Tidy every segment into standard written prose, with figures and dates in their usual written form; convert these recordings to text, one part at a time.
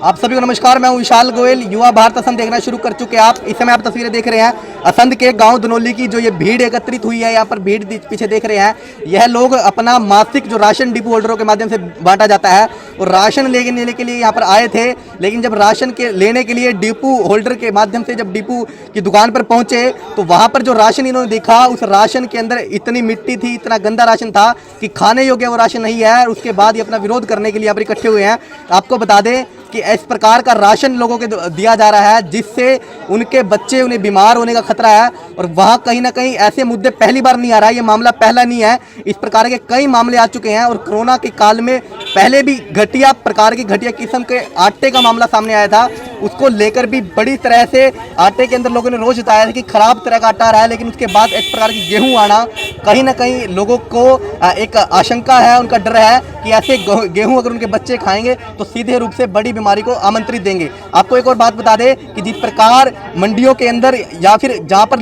आप सभी को नमस्कार। मैं हूं विशाल गोयल। युवा भारत असंध देखना शुरू कर चुके हैं आप। इस समय आप तस्वीरें देख रहे हैं असंध के गांव धनौली की। जो ये भीड़ एकत्रित हुई है, यहाँ पर भीड़ पीछे देख रहे हैं, यह लोग अपना मासिक जो राशन डिपो होल्डरों के माध्यम से बांटा जाता है और राशन लेने के लिए यहाँ पर आए थे। लेकिन जब राशन के लेने के लिए डिपो होल्डर के माध्यम से जब डिपो की दुकान पर पहुंचे तो वहाँ पर जो राशन इन्होंने देखा, उस राशन के अंदर इतनी मिट्टी थी, इतना गंदा राशन था कि खाने योग्य वो राशन नहीं है। उसके बाद ये अपना विरोध करने के लिए यहाँ पर इकट्ठे हुए हैं। आपको बता दें कि इस प्रकार का राशन लोगों के दिया जा रहा है जिससे उनके बच्चे, उन्हें बीमार होने का खतरा है। और वहाँ कहीं ना कहीं ऐसे मुद्दे पहली बार नहीं आ रहा है, ये मामला पहला नहीं है। इस प्रकार के कई मामले आ चुके हैं और कोरोना के काल में पहले भी घटिया किस्म के आटे का मामला सामने आया था। उसको लेकर भी बड़ी तरह से आटे के अंदर लोगों ने रोज बताया था कि खराब तरह का आटा आ रहा है। लेकिन उसके बाद इस प्रकार की गेहूं आना, कहीं ना कहीं लोगों को एक आशंका है, उनका डर है कि ऐसे गेहूं अगर उनके बच्चे खाएंगे तो सीधे रूप से बड़ी बीमारी को आमंत्रित देंगे। आपको एक और बात बता दें कि जिस प्रकार मंडियों के अंदर या फिर जहां पर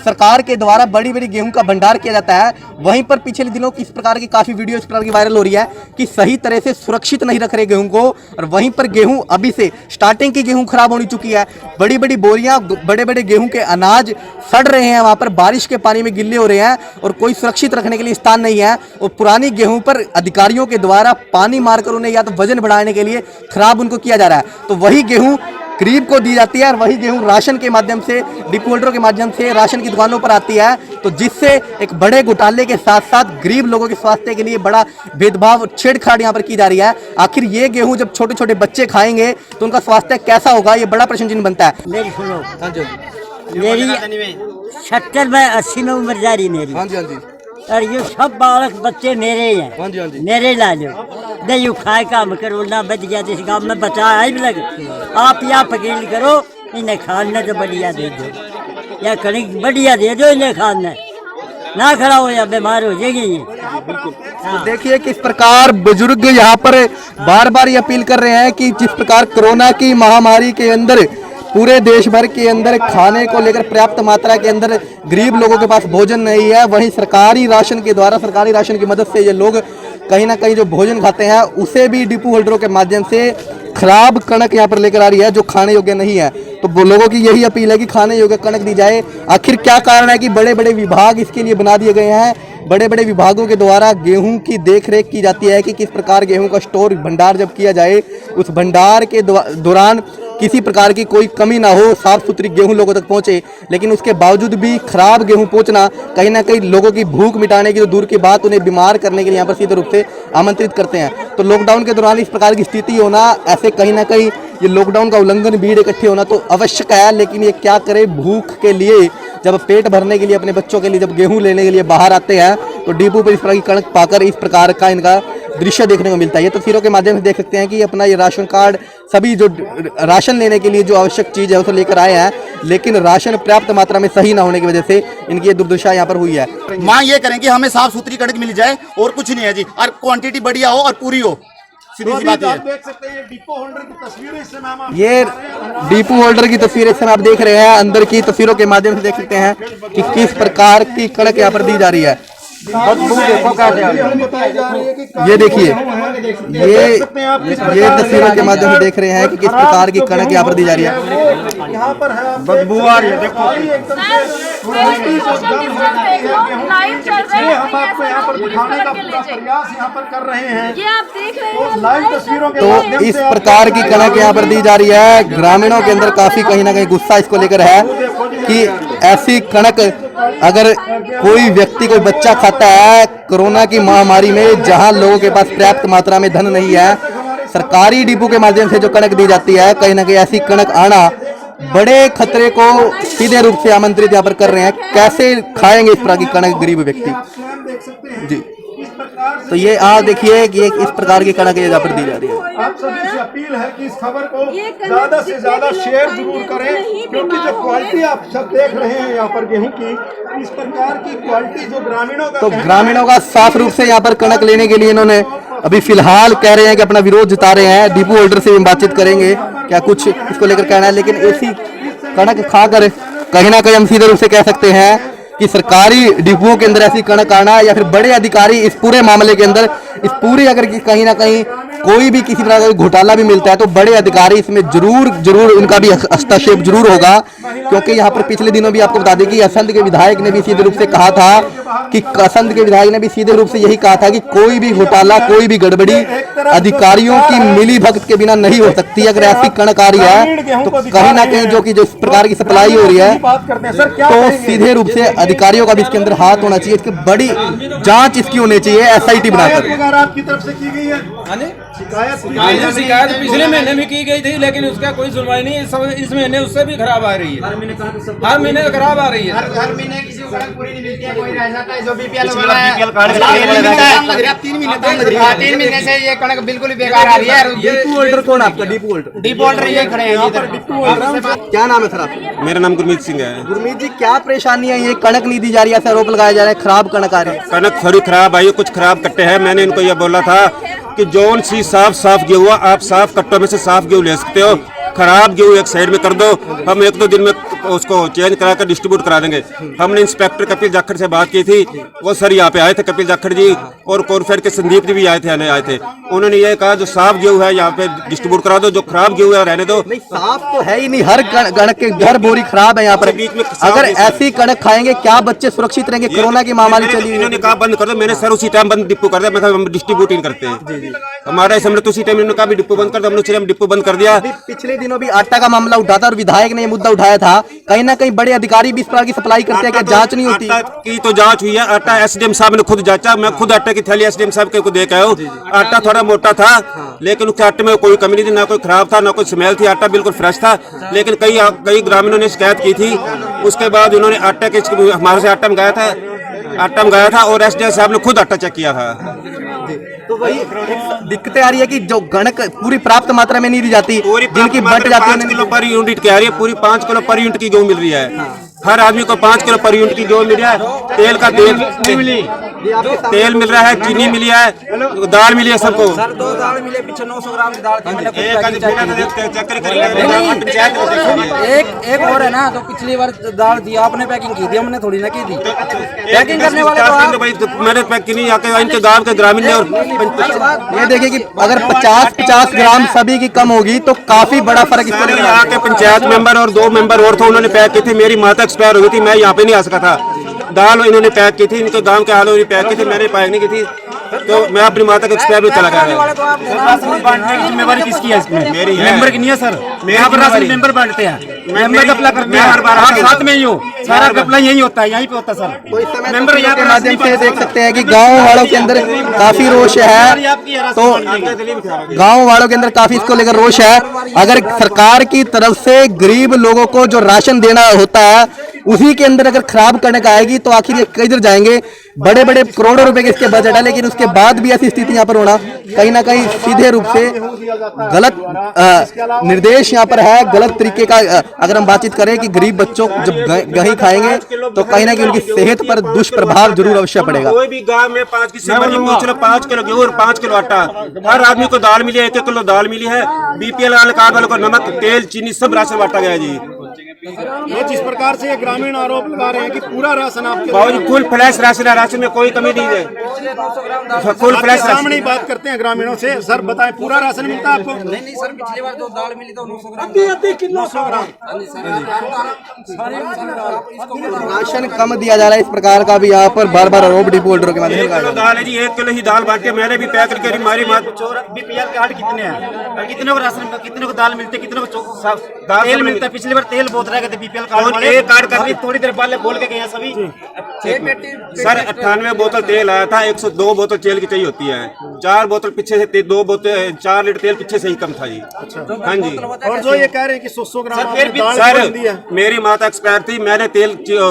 सरकार के द्वारा बड़ी बड़ी गेहूं का भंडार किया जाता है, वहीं पर पिछले दिनों की इस प्रकार की काफी वीडियो इस प्रकार की वायरल हो रही है कि सही तरह से सुरक्षित नहीं रख रहे गेहूं को। और वहीं पर गेहूं अभी से स्टार्टिंग की गेहूं खराब होनी चुकी है। बड़ी बड़ी बोरियां, बड़े बड़े गेहूं के अनाज सड़ रहे हैं, वहां पर बारिश के पानी में गिल्ले हो रहे हैं और कोई सुरक्षित रखने के लिए स्थान नहीं है। और पुरानी गेहूं पर अधिकारियों के द्वारा पानी मारकर उन्हें या तो वजन बढ़ाने के लिए खराब उनको किया जा रहा है। तो वही गेहूं गरीब को दी जाती है और वही गेहूं राशन के माध्यम से, डिपो होल्डरों के माध्यम से राशन की दुकानों पर आती है। तो जिससे एक बड़े घोटाले के साथ साथ गरीब लोगों के स्वास्थ्य के लिए बड़ा भेदभाव, छेड़छाड़ यहाँ पर की जा रही है। आखिर ये गेहूं जब छोटे छोटे बच्चे खाएंगे तो उनका स्वास्थ्य कैसा होगा, ये बड़ा प्रश्न चिन्ह बनता है। मेरी सुनो, मेरी 70 में 80 में उम्र जा रही मेरी। हाँ जी, हाँ जी। और ये सब बालक बच्चे मेरे ही हैं। हाँ जी, हाँ जी। मेरे ला लो नहीं खाए काम करो ना बच गया जिस गाँव में बचा है भी लग आप या फकीर करो, इन्हें खाना तो बढ़िया दे दो या कणिक बढ़िया दे दो, इन्हें खाना ना खड़ा हो या बीमार हो जाएगी ये। तो देखिए किस प्रकार बुजुर्ग यहाँ पर बार बार ये अपील कर रहे हैं कि जिस प्रकार कोरोना की महामारी के अंदर पूरे देश भर के अंदर खाने को लेकर पर्याप्त मात्रा के अंदर गरीब लोगों के पास भोजन नहीं है, वहीं सरकारी राशन के द्वारा, सरकारी राशन की मदद से ये लोग कहीं ना कहीं जो भोजन खाते हैं उसे भी डिपो होल्डरों के माध्यम से खराब कणक यहाँ पर लेकर आ रही है जो खाने योग्य नहीं है। तो लोगों की यही अपील है कि खाने योग्य कणक दी जाए। आखिर क्या कारण है कि बड़े बड़े विभाग इसके लिए बना दिए गए हैं। बड़े बड़े विभागों के द्वारा गेहूं की देखरेख की जाती है कि किस प्रकार गेहूं का स्टोर भंडार जब किया जाए, उस भंडार के दौरान किसी प्रकार की कोई कमी ना हो, साफ सुथरी गेहूं लोगों तक पहुंचे। लेकिन उसके बावजूद भी खराब गेहूं पहुंचना कहीं ना कहीं लोगों की भूख मिटाने की तो दूर की बात, उन्हें बीमार करने के लिए यहाँ पर सीधे रूप से आमंत्रित करते हैं। तो लॉकडाउन के दौरान इस प्रकार की स्थिति होना, ऐसे कहीं ना कहीं ये लॉकडाउन का उल्लंघन, भीड़ इकट्ठे होना तो आवश्यक है। लेकिन ये क्या करे, भूख के लिए जब पेट भरने के लिए, अपने बच्चों के लिए जब गेहूं लेने के लिए बाहर आते हैं तो डिपो पर इस प्रकार की कणक पाकर इस प्रकार का इनका दृश्य देखने को मिलता है। ये तस्वीरों के माध्यम से देख सकते हैं कि अपना ये राशन कार्ड, सभी जो राशन लेने के लिए जो आवश्यक चीज़ है उसे लेकर आए हैं, लेकिन राशन पर्याप्त मात्रा में सही ना होने की वजह से इनकी ये दुर्दशा यहाँ पर हुई है। मांग ये करें कि हमें साफ सुथरी कणक मिल जाए और कुछ नहीं है जी, और क्वांटिटी बढ़िया हो और पूरी हो। सीधी सी बात है। देख सकते हैं डिपो होल्डर की तस्वीरें इस समय हम ये डिपो होल्डर की तस्वीरें इस समय आप देख रहे हैं। अंदर की तस्वीरों के माध्यम से देख सकते हैं कि किस प्रकार की कणक यहाँ पर दी जा रही है। ये देखिए, ये तस्वीरों के माध्यम से देख रहे हैं कि किस प्रकार की कणक यहाँ पर दी जा रही है। यहाँ पर है बदबू आ रही है, देखो हम आपको यहाँ पर दिखाने का पूरा प्रयास यहाँ पर कर रहे हैं। ये आप देख रहे हैं लाइव तस्वीरों के तो इस प्रकार की कणक यहाँ पर दी जा रही है। ग्रामीणों के अंदर काफी कहीं ना कहीं गुस्सा इसको लेकर है कि ऐसी कणक अगर कोई व्यक्ति, कोई बच्चा खाता है कोरोना की महामारी में, जहां लोगों के पास पर्याप्त मात्रा में धन नहीं है, सरकारी डिपो के माध्यम से जो कणक दी जाती है, कहीं ना कहीं ऐसी कणक आना बड़े खतरे को सीधे रूप से आमंत्रित यहाँ पर कर रहे हैं। कैसे खाएंगे इस प्रकार की कणक गरीब व्यक्ति जी। तो ये आप देखिए कि इस प्रकार की कणक यहाँ पर दी जा रही है। आप सभी से अपील है कि इस खबर को ज्यादा से ज्यादा शेयर जरूर करें, क्योंकि जो क्वालिटी आप सब देख रहे हैं यहाँ पर गेहूं की, इस प्रकार की क्वालिटी जो ग्रामीणों का, तो ग्रामीणों का साफ रूप से यहाँ पर कणक लेने के लिए इन्होंने अभी फिलहाल कह रहे हैं कि अपना विरोध जता रहे हैं। डिपो होल्डर से बातचीत करेंगे क्या कुछ इसको लेकर कहना है। लेकिन ऐसी कणक खाकर कहीं ना कहीं हम सीधे रूप से कह सकते हैं कि सरकारी डिपोओं के अंदर ऐसी कणक आना या फिर बड़े अधिकारी इस पूरे मामले के अंदर, इस पूरी अगर कहीं ना कहीं कोई भी किसी तरह का घोटाला भी मिलता है तो बड़े अधिकारी इसमें जरूर उनका भी हस्तक्षेप जरूर होगा, क्योंकि यहाँ पर पिछले दिनों भी आपको बता दें कि असंध के विधायक ने भी सीधे रूप से कहा था कि असंध के विधायक ने भी सीधे रूप से यही कहा था कि कोई भी घोटाला, कोई भी गड़बड़ी अधिकारियों की मिली भगत के बिना नहीं हो सकती। अगर ऐसी कणक आ रही है तो कहीं ना कहीं जो कि जिस प्रकार की सप्लाई हो रही है तो सीधे रूप से अधिकारियों का भी इसके अंदर हाथ होना चाहिए। इसकी बड़ी जांच इसकी होनी चाहिए SIT बनाकर। आपकी तरफ से की गई है शिकायत पिछले महीने भी की गई थी, लेकिन उसका कोई सुनवाई नहीं। इस महीने उससे भी खराब आ रही है, हर महीने खराब आ रही है। हर महीने किसी को कणक पूरी नहीं मिलती है, कोई रह जाता है जो BPL वाला है। 3 महीने से ये कणक बिल्कुल ही बेकार आ रही है। डिपो होल्डर कौन है आपका? डिपो होल्डर डिपो होल्डर ये खड़े हैं। क्या नाम है सर आपका? मेरा नाम गुरमीत सिंह है। गुरमीत जी, क्या परेशानी है? ये कणक नहीं दी जा रही है, ऐसा आरोप लगाया जा रहा है, खराब कणक आ रही है। कनक थोड़ी खराब आई है, कुछ खराब कट्टे हैं। मैंने इनको ये बोला था कि जौन सी साफ गेहूं आप साफ कट्टों में से साफ गेहूं ले सकते हो, खराब गेहूं एक साइड में कर दो, हम 1-2 दिन में उसको चेंज करा कर डिस्ट्रीब्यूट करा देंगे। हमने इंस्पेक्टर कपिल जाखड़ से बात की थी, वो सर यहाँ पे आए थे, कपिल जाखड़ जी, और कोरफेड के संदीप जी भी आए थे। उन्होंने ये कहा जो साफ गेहूं है यहाँ पे डिस्ट्रीब्यूट करा दो, जो खराब गेहूं है रहने दो। नहीं, साफ तो है ही नहीं, हर कणक के घर बोरी खराब है यहाँ पर। बीच में अगर ऐसी कणक खाएंगे क्या बच्चे सुरक्षित रहेंगे? कोरोना की महामारी चली, इन्होंने कहा बंद कर दो। मैंने सर उसी टाइम बंद डिपो कर दिया। मैं कहा हम डिस्ट्रीब्यूट नहीं करते हैं, हमारा समझ उसी टाइम इन्होंने कहा भी डिपो बंद कर दो। हमने डिपो बंद कर दिया। पिछले दिनों भी आटा का मामला उठा था और विधायक ने ये मुद्दा उठाया था, कहीं ना कहीं बड़े अधिकारी भी इस प्रकार की सप्लाई करते हैं, क्या जांच नहीं होती? आटा की तो जांच हुई है। आटा SDM साहब ने खुद जांचा, मैं खुद आटे की थैली SDM साहब को दे के आया हूँ। आटा थोड़ा मोटा था, लेकिन उसके आटे में कोई कमी नहीं थी, ना कोई खराब था, ना कोई स्मेल थी, आटा बिल्कुल फ्रेश था। लेकिन कई ग्रामीणों ने शिकायत की थी। उसके बाद उन्होंने आटा के हमारे से आटा मंगाया था और SDM साहब ने खुद आटा चेक किया था। तो वही दिक्कतें आ रही है कि जो कणक पूरी प्राप्त मात्रा में नहीं दी जाती, जिनकी बट जाती है। 5 किलो पर यूनिट की आ रही है, पूरी 5 किलो पर यूनिट की गेहूं मिल रही है। हर आदमी को 5 किलो पर यूनिट की गेहूं मिल रहा है। तेल मिल रहा है, चीनी मिली है, दाल मिली है सबको। सर 2 दाल मिले, पीछे 900 ग्राम की दाल थी, मैंने खुद पैकिंग चेक की। एक और है ना, तो पिछली बार दाल दी आपने पैकिंग की थी, हमने थोड़ी ना की थी। पैकिंग करने वाले तो आप। मैंने पैक की नहीं, आके इनके गांव के ग्रामीण ने। और ये देखिए कि अगर 50 ग्राम सभी की कम होगी तो काफी बड़ा फर्क इसको मैंने यहाँ के पंचायत मेंबर और 2 मेंबर और थे, उन्होंने पैक की थी। मेरी माता एक्सपायर हो गई थी, मैं यहाँ पे नहीं आ सका था। दाल इन्होंने पैक की थी, इनके गांव के हालों ने पैक की थी, मैंने पैक नहीं की थी, तो मैं अपनी माता को एक्सपायर भी चला गया। जिम्मेवारी किसकी है इसमें? मेरी है। मेंबर की नहीं है सर, यहाँ पर राशन मेंबर बांटते हैं, मेंबर कपला करते हैं। हर बार आप साथ में ही हो, सारा कपला यही होता है, यहीं पे होता है सर। मेंबर यहाँ के माध्यम से देख सकते हैं कि गांव वालों के अंदर काफी रोष है, तो गांव वालों के अंदर काफी इसको लेकर रोष है। अगर सरकार की तरफ से गरीब लोगों को जो राशन देना होता है उसी के अंदर अगर खराब कणक आएगी तो आखिर ये किधर जाएंगे? बड़े बड़े करोड़ों रुपए के इसके बजट है, लेकिन उसके बाद भी ऐसी स्थिति यहाँ पर होना कहीं ना कहीं सीधे रूप से गलत निर्देश यहाँ पर है, गलत तरीके का। अगर हम बातचीत करें कि गरीब बच्चों जब गेहूं खाएंगे तो कहीं ना कहीं उनकी सेहत पर दुष्प्रभाव जरूर अवश्य पड़ेगा। कोई भी गांव में 5 की सेवा नहीं पूछ लो, 5 किलो गेहूं और 5 किलो आटा, हर आदमी को दाल मिली है, 1-1 किलो दाल मिली है। BPL वाले कार्ड वालों को नमक, तेल, चीनी सब राशन बांटा गया जी। ये जिस प्रकार से ये ग्रामीण आरोप लगा रहे हैं कि पूरा राशन आपके बाबूजी फुल फ्लैश राशन है, राशन में कोई कमी नहीं है, फुल फ्लैश राशन। सामने ही बात करते हैं ग्रामीणों से। सर बताएं, पूरा राशन मिलता है आपको? नहीं सर, पिछली बार जो दाल मिली तो 900 ग्राम। 900 ग्राम राशन कम दिया जा रहा है, इस प्रकार का भी यहाँ पर बार बार आरोप डिपो होल्डरों के माध्यम से 1 किलो दाल है जी, 1 किलो ही दाल बांट के मैंने भी पैक करके हमारी माता। BPL कार्ड कितने हैं? कितने को राशन, कितने को दाल मिलती है, कितने को तेल मिलता है? पिछली बार तेल बहुत रह गए थे BPL कार्ड वाले। एक कार्ड का थोड़ी देर पहले बोल के गए सभी। सर 98 बोतल तेल आया था, 102 बोतल तेल की चाहिए होती है, 4 बोतल पीछे से 2 बोतल 4 लीटर तेल पीछे से ही कम था जी। हाँ जी। और जो ये कह रहे हैं कि 100 ग्राम सर, फिर भी दाल सर बोल दिया। मेरी माता एक्सपायर थी, मैंने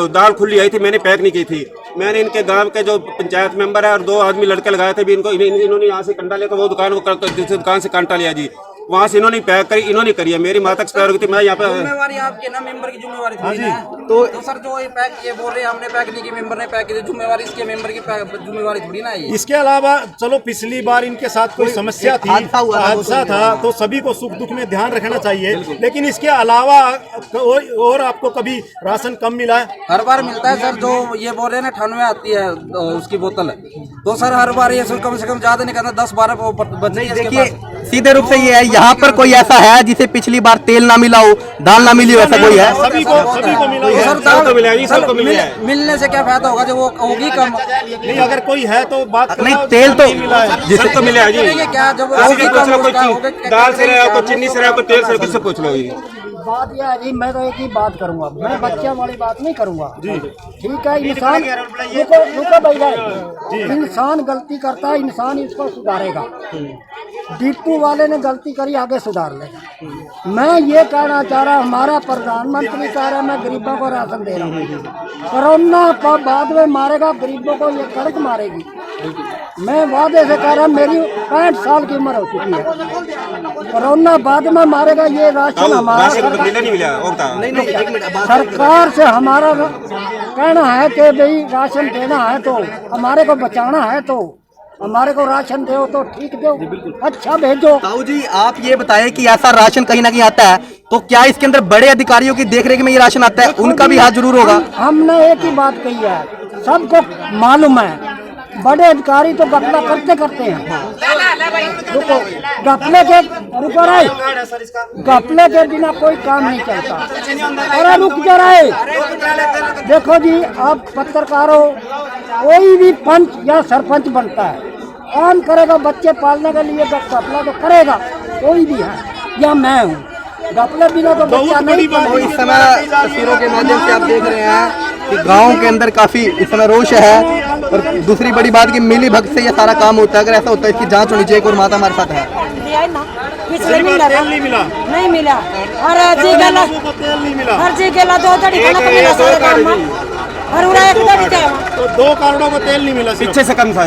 दाल खुली आई थी, मैंने पैक नहीं की थी। मैंने इनके गांव के जो पंचायत मेंबर है और 2 आदमी लड़के लगाए थे भी, इन्होंने यहाँ से कंटा लिया, तो वो दुकान से कांटा लिया जी। वहाँ से इन्होंने पैक करी, इन्होंने करी है। मेरी माता एक्सपायर हो गई थी, मैं यहाँ पे जिम्मेवारी आपके ना, मेंबर की जिम्मेवारी थोड़ी ना। तो सर जो ये पैक ये बोल रहे हैं हमने पैक नहीं की, मेंबर ने पैक की, जिम्मेवारी इसके मेंबर की जिम्मेवारी थोड़ी ना है। इसके अलावा चलो पिछली बार इनके साथ कोई समस्या थी, हादसा था, तो सभी को सुख दुख में ध्यान रखना चाहिए। लेकिन इसके अलावा और आपको कभी राशन कम मिला है? हर बार मिलता है सर। जो ये बोल रहे हैं ना 98 आती है उसकी बोतल, तो सर हर बार ये कम से कम ज्यादा नहीं करना, 10-12 बच। देखिए सीधे रूप से ये है, यहाँ पर कोई ऐसा है जिसे पिछली बार तेल ना मिला हो, दाल ना मिली हो, ऐसा कोई है? सभी को मिला है। सर दाल सबको मिलने से क्या फायदा होगा जब वो होगी कम? नहीं, अगर कोई है तो बात नहीं, तेल तो जिससे तो मिले जी, क्या जब होगी कम, दाल से रहे हो, चीनी से रहे हो, तेल से, किससे पूछ लो। बात यह है जी, मैं तो एक ही बात करूंगा, मैं बच्चा वाली बात नहीं करूंगा जी। ठीक है, इंसान रुको भैया, इंसान गलती करता है, इंसान इसको सुधारेगा। डिपू वाले ने गलती करी, आगे सुधार लेगा। मैं ये कहना चाह रहा, हमारा प्रधानमंत्री कह रहा है मैं गरीबों को राशन दे रहा हूँ। कोरोना बाद में मारेगा गरीबों को, ये कड़क मारेगी। मैं वादे से कह रहा, मेरी 65 साल की उम्र हो चुकी है, कोरोना बाद में मारेगा। ये राशन हमारा सरकार से हमारा कहना है कि भाई राशन देना है तो हमारे को बचाना है, तो हमारे को राशन दो तो ठीक दो, अच्छा भेजो। ताऊ जी आप ये बताएं कि ऐसा राशन कहीं ना कहीं आता है, तो क्या इसके अंदर बड़े अधिकारियों की देखरेख में ये राशन आता है? उनका भी हाथ जरूर होगा। हमने एक ही बात कही है, सबको मालूम है, बड़े अधिकारी तो गपला करते हैं। रुको, गपले के रुको रहे, गपले के बिना कोई काम नहीं चलता। अरे रुक जा रहे, देखो जी, आप पत्रकार हो, कोई भी पंच या सरपंच बनता है, काम करेगा बच्चे पालने के लिए, गपला तो करेगा कोई भी है, या मैं हूँ। गपले बिना तो बच्चा नहीं तो इस समय तस्वीरों के माध्यम से आप देख रहे हैं कि गांव के अंदर काफी इस समय रोष है। और दूसरी बड़ी बात कि मिली भगत से ये सारा काम होता है। अगर ऐसा होता है इसकी जांच होनी चाहिए। और माता हमारे साथ है, पिछले मिला तेल नहीं मिला, नहीं मिला, और जी गला तेल नहीं मिला, हर जी गला 2 दड़ी खाना को मिला सारे काम में, और उड़ा 1 दड़ी चाहिए तो 2 करोड़ों को तेल नहीं मिला। पीछे से कम था।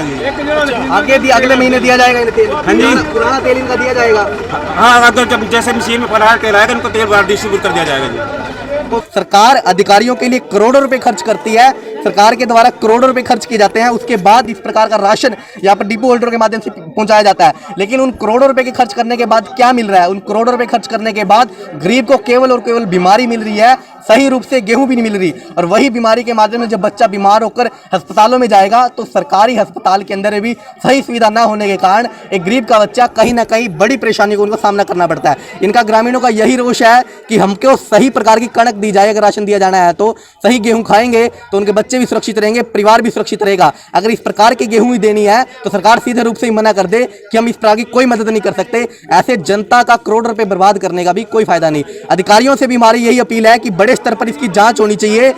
आगे अगले महीने दिया जाएगा इन्हें तेल? हाँ जी, पुराना तेल इनका दिया जाएगा। हाँ, अगर जब जैसे मशीन में फरार तेल आएगा उनको तेल डिस्ट्रीब्यूट कर दिया जाएगा जी। तो सरकार अधिकारियों के लिए करोड़ों रुपए खर्च करती है, सरकार के द्वारा करोड़ों रुपए खर्च किए जाते हैं, उसके बाद इस प्रकार का राशन यहाँ पर डिपो होल्डर के माध्यम से पहुंचाया जाता है। लेकिन उन करोड़ों रुपए के खर्च करने के बाद क्या मिल रहा है? उन करोड़ों रुपए खर्च करने के बाद गरीब को केवल और केवल बीमारी मिल रही है, सही रूप से गेहूं भी नहीं मिल रही। और वही बीमारी के माध्यम में जब बच्चा बीमार होकर अस्पतालों में जाएगा तो सरकारी अस्पताल के अंदर भी सही सुविधा न होने के कारण एक गरीब का बच्चा कहीं ना कहीं बड़ी परेशानी को उनको सामना करना पड़ता है। इनका ग्रामीणों का यही रोष है कि हमको सही प्रकार की कणक दी जाए। अगर राशन दिया जाना है तो सही गेहूं खाएंगे तो उनके बच्चे भी सुरक्षित रहेंगे, परिवार भी सुरक्षित रहेगा। अगर इस प्रकार की गेहूं ही देनी है तो सरकार सीधे रूप से ही मना कर दे कि हम इस प्रकार की कोई मदद नहीं कर सकते। ऐसे जनता का करोड़ रुपए बर्बाद करने का भी कोई फायदा नहीं। अधिकारियों से भी हमारी यही अपील है कि बड़े स्तर पर इसकी जांच होनी चाहिए।